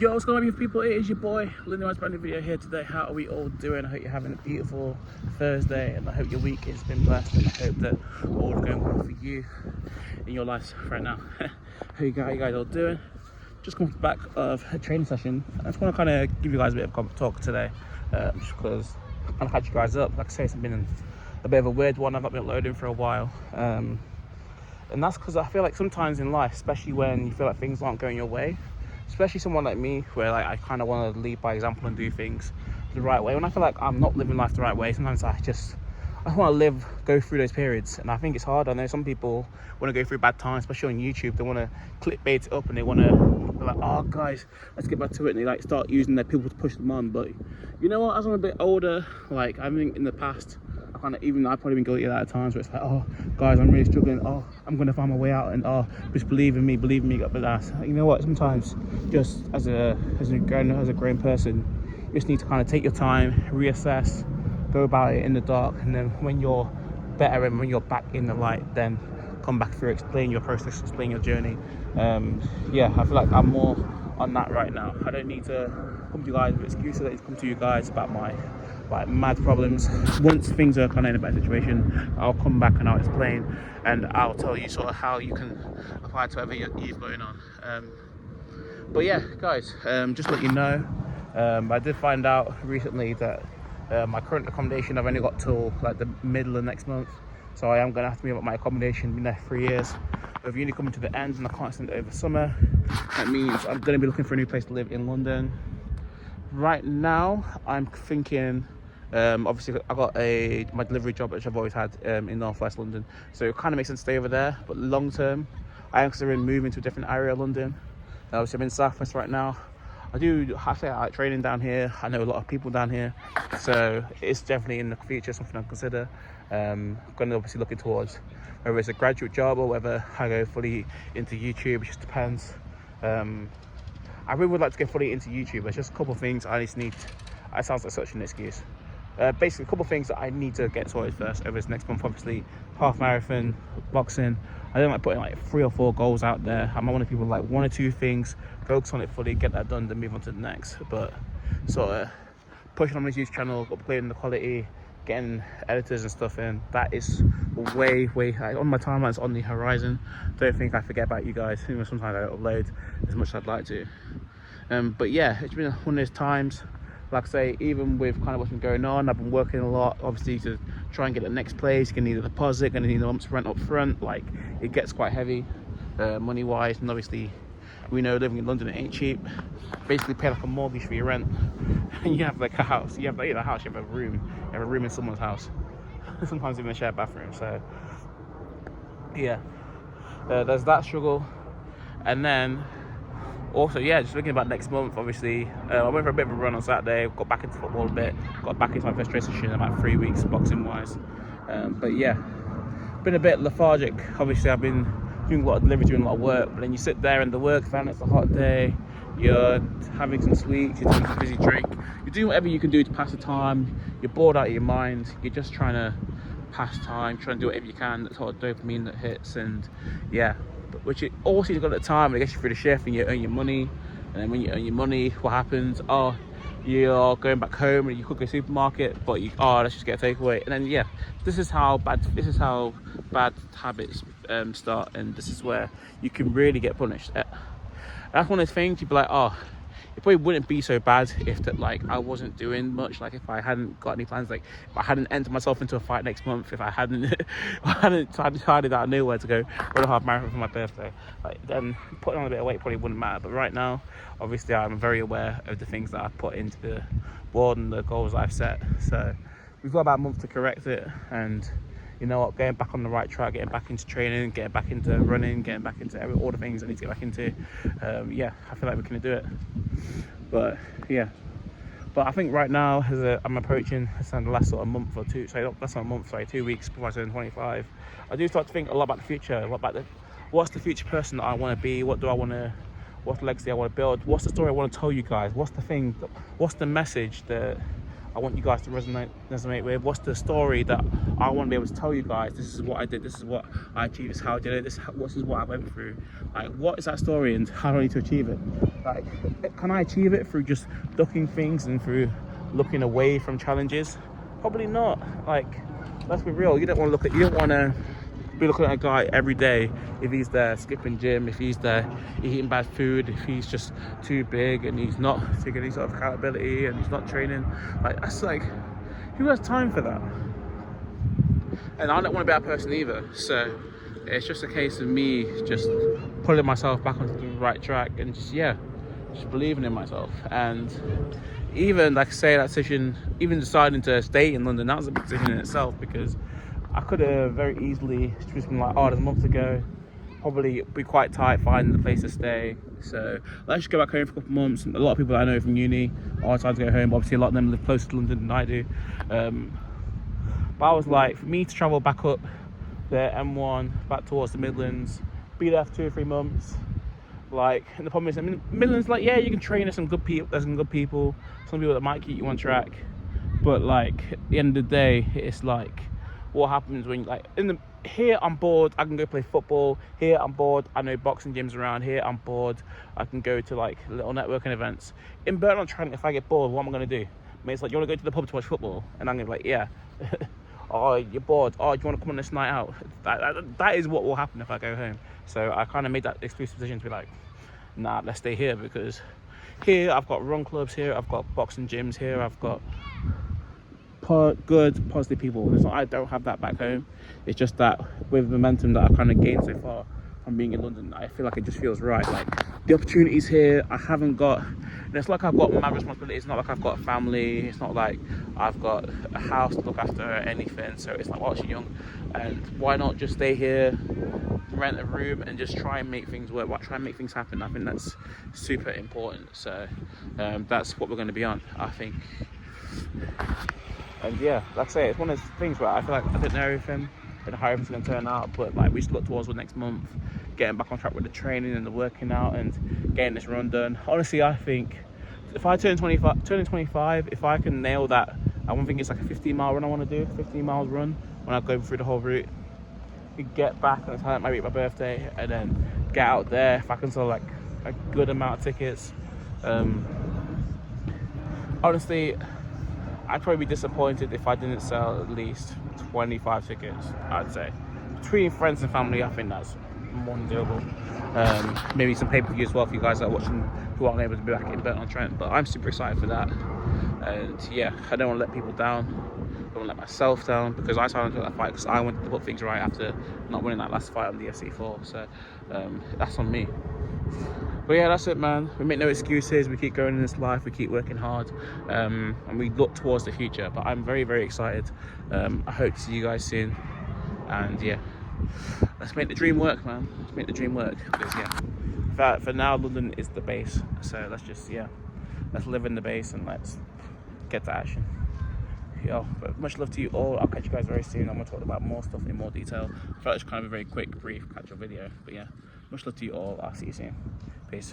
Yo, what's going on, people? It is your boy Lindy. My brand new video here today. How are we all doing? I hope you're having a beautiful Thursday, and I hope your week has been blessed, and I hope that all is going well for you in your lives right now. How you guys all doing? Just come back of a training session. I just want to kind of give you guys a bit of talk today, just because I've had you guys up. Like I say, it's been a bit of a weird one. I've not been uploading for a while, and that's because I feel like sometimes in life, especially when you feel like things aren't going your way, especially someone like me, where like I kind of want to lead by example and do things the right way. When I feel like I'm not living life the right way, sometimes I want to go through those periods, and I think it's hard. I know some people want to go through bad times, especially on YouTube. They want to clickbait it up, and they want to be like, "Oh, guys, let's get back to it," and they like start using their people to push them on. But you know what? As I'm a bit older, like I think in the past, I've probably been guilty of that at times, where it's like, "Oh, guys, I'm really struggling. Oh, I'm gonna find my way out," and "Oh, just believe in me, got the last." You know what? Sometimes, just as a grown person, you just need to kind of take your time, reassess, go about it in the dark, and then when you're better and when you're back in the light, then come back through, explain your process, explain your journey. Yeah, I feel like I'm more on that right now. I don't need to come to you guys with excuses. I need to come to you guys about my mad problems. Once things are kind of in a better situation, I'll come back and I'll explain, and I'll tell you sort of how you can apply to whatever you've going on. But yeah, guys, just to let you know, I did find out recently that my current accommodation, I've only got till like the middle of next month, so I am going to have to move up my accommodation. Been there 3 years, with uni coming to the end, and I can't extend it over summer. That means I'm going to be looking for a new place to live in London. Right now, I'm thinking, obviously I got my delivery job, which I've always had in Northwest London, so it kind of makes sense to stay over there. But long term, I am considering moving to a different area of London. Obviously I'm in Southwest right now. I like training down here. I know a lot of people down here, so it's definitely in the future something I'll consider. I'm going to obviously looking towards whether it's a graduate job or whether I go fully into YouTube. It just depends. I really would like to get fully into YouTube. There's just a couple of things I just need. It sounds like such an excuse. Basically, a couple of things that I need to get sorted first over this next month. Obviously, half marathon, boxing. I don't like putting like 3 or 4 goals out there. I'm one of the people like 1 or 2 things, focus on it fully, get that done, then move on to the next. But sort of pushing on my YouTube channel, upgrading the quality, getting editors and stuff in, that is way on my timeline. It's on the horizon. Don't think I forget about you guys. Even sometimes I don't upload as much as I'd like to. But yeah, it's been one of those times. Like I say, even with kind of what's been going on, I've been working a lot, obviously, to try and get the next place. You're gonna need a deposit, gonna need a month's rent up front. Like, it gets quite heavy, money wise, and obviously we know living in London, it ain't cheap. Basically pay like a mortgage for your rent, and you have like a house, you have a house, you have a room in someone's house, sometimes even a shared bathroom. So yeah, there's that struggle. And then also, yeah, just thinking about next month, obviously, I went for a bit of a run on Saturday, got back into football a bit, got back into my first training session in about 3 weeks, boxing-wise. But yeah, been a bit lethargic. Obviously, I've been doing a lot of delivery, doing a lot of work, but then you sit there in the work van, it's a hot day, you're having some sweets, you're taking a fizzy drink, you're doing whatever you can do to pass the time, you're bored out of your mind, you're just trying to pass time, trying to do whatever you can, that sort of dopamine that hits, and yeah. Which it also you've got at the time when it gets you through the shift and you earn your money, and then when you earn your money, what happens? Oh, you're going back home and you cook a supermarket, but let's just get a takeaway. And then yeah, this is how bad habits start, and this is where you can really get punished. That's one of those things you'd be like, oh, it probably wouldn't be so bad if that, like, I wasn't doing much, like if I hadn't got any plans, like if I hadn't entered myself into a fight next month, if I hadn't decided out of nowhere to go run a half marathon for my birthday, like, then putting on a bit of weight probably wouldn't matter. But right now, obviously, I'm very aware of the things that I've put into the board and the goals I've set. So we've got about a month to correct it, and you know what, getting back on the right track, getting back into training, getting back into running, getting back into all the things I need to get back into. Yeah, I feel like we can do it. But yeah, I think right now, as I'm approaching the last sort of month or two, that's not a month, 2 weeks before I turn 25, I do start to think a lot about the future, what's the future person that I want to be, what's the legacy I want to build, what's the story I want to tell you guys, what's the message that I want you guys to resonate with? What's the story that I want to be able to tell you guys? This is what I did, this is what I achieved, this is how I did it, this is what I went through. Like, what is that story and how do I need to achieve it? Like, can I achieve it through just ducking things and through looking away from challenges? Probably not. Like, let's be real, you don't want to be looking at a guy every day if he's there skipping gym, if he's there eating bad food, if he's just too big and he's not taking any sort of accountability and he's not training. Like, that's like, who has time for that? And I don't want to be that person either. So it's just a case of me just pulling myself back onto the right track and just believing in myself. And even, like I say, that decision, even deciding to stay in London, that was a big decision in itself, because I could have very easily just been like, oh, there's a month to go, probably be quite tight finding the place to stay. So let's just go back home for a couple of months. A lot of people I know from uni are trying to go home. Obviously, a lot of them live closer to London than I do. But I was like, for me to travel back up the M1, back towards the Midlands, be there for 2 or 3 months. Like, and the problem is, I mean, Midlands, like, yeah, you can train with some good people. There's some good people, some people that might keep you on track. But like, at the end of the day, it's like, what happens when, like, here I'm bored, I can go play football. Here I'm bored, I know boxing gyms around. Here I'm bored, I can go to like little networking events. In Burton-on-Trent, if I get bored, what am I going to do? I mean, it's like, you want to go to the pub to watch football? And I'm going to be like, yeah. Oh, you're bored. Oh, do you want to come on this night out? That is what will happen if I go home. So I kind of made that exclusive decision to be like, nah, let's stay here, because here I've got run clubs, here I've got boxing gyms, here I've got good, positive people. It's not, I don't have that back home. It's just that with the momentum that I've kind of gained so far from being in London, I feel like it just feels right. Like, the opportunities here, I haven't got, and it's like I've got my responsibility. It's not like I've got a family. It's not like I've got a house to look after or anything. So it's like, well, she's young, and why not just stay here, rent a room, and just try and make things work, try and make things happen. I think that's super important. So that's what we're going to be on, I think. And yeah, like I say, it's one of those things where I feel like I don't know everything, I don't know how everything's going to turn out, but like, we just look towards the next month, getting back on track with the training and the working out and getting this run done. Honestly, I think if I turn 25, if I can nail that, I don't think it's like a 15-mile run I want to do, 15 miles run when I go through the whole route. Get back on the time it might be my birthday, and then get out there. If I can sell like a good amount of tickets, honestly, I'd probably be disappointed if I didn't sell at least 25 tickets, I'd say. Between friends and family, I think that's more than doable. Maybe some pay-per-view as well for you guys that are watching who aren't able to be back in Burton-on-Trent. But I'm super excited for that. And yeah, I don't want to let people down. I don't want to let myself down, because I signed into that fight because I wanted to put things right after not winning that last fight on the FC4. So that's on me. But yeah, that's it, man. We make no excuses. We keep going in this life. We keep working hard, and we look towards the future. But I'm very, very excited. I hope to see you guys soon. And yeah, let's make the dream work, man. Let's make the dream work. Because yeah, for now, London is the base. So let's just, let's live in the base and let's get to action. Yo, but much love to you all. I'll catch you guys very soon. I'm going to talk about more stuff in more detail. I felt it's kind of a very quick, brief catch-up video. But yeah, much love to you all. I'll see you soon. Peace.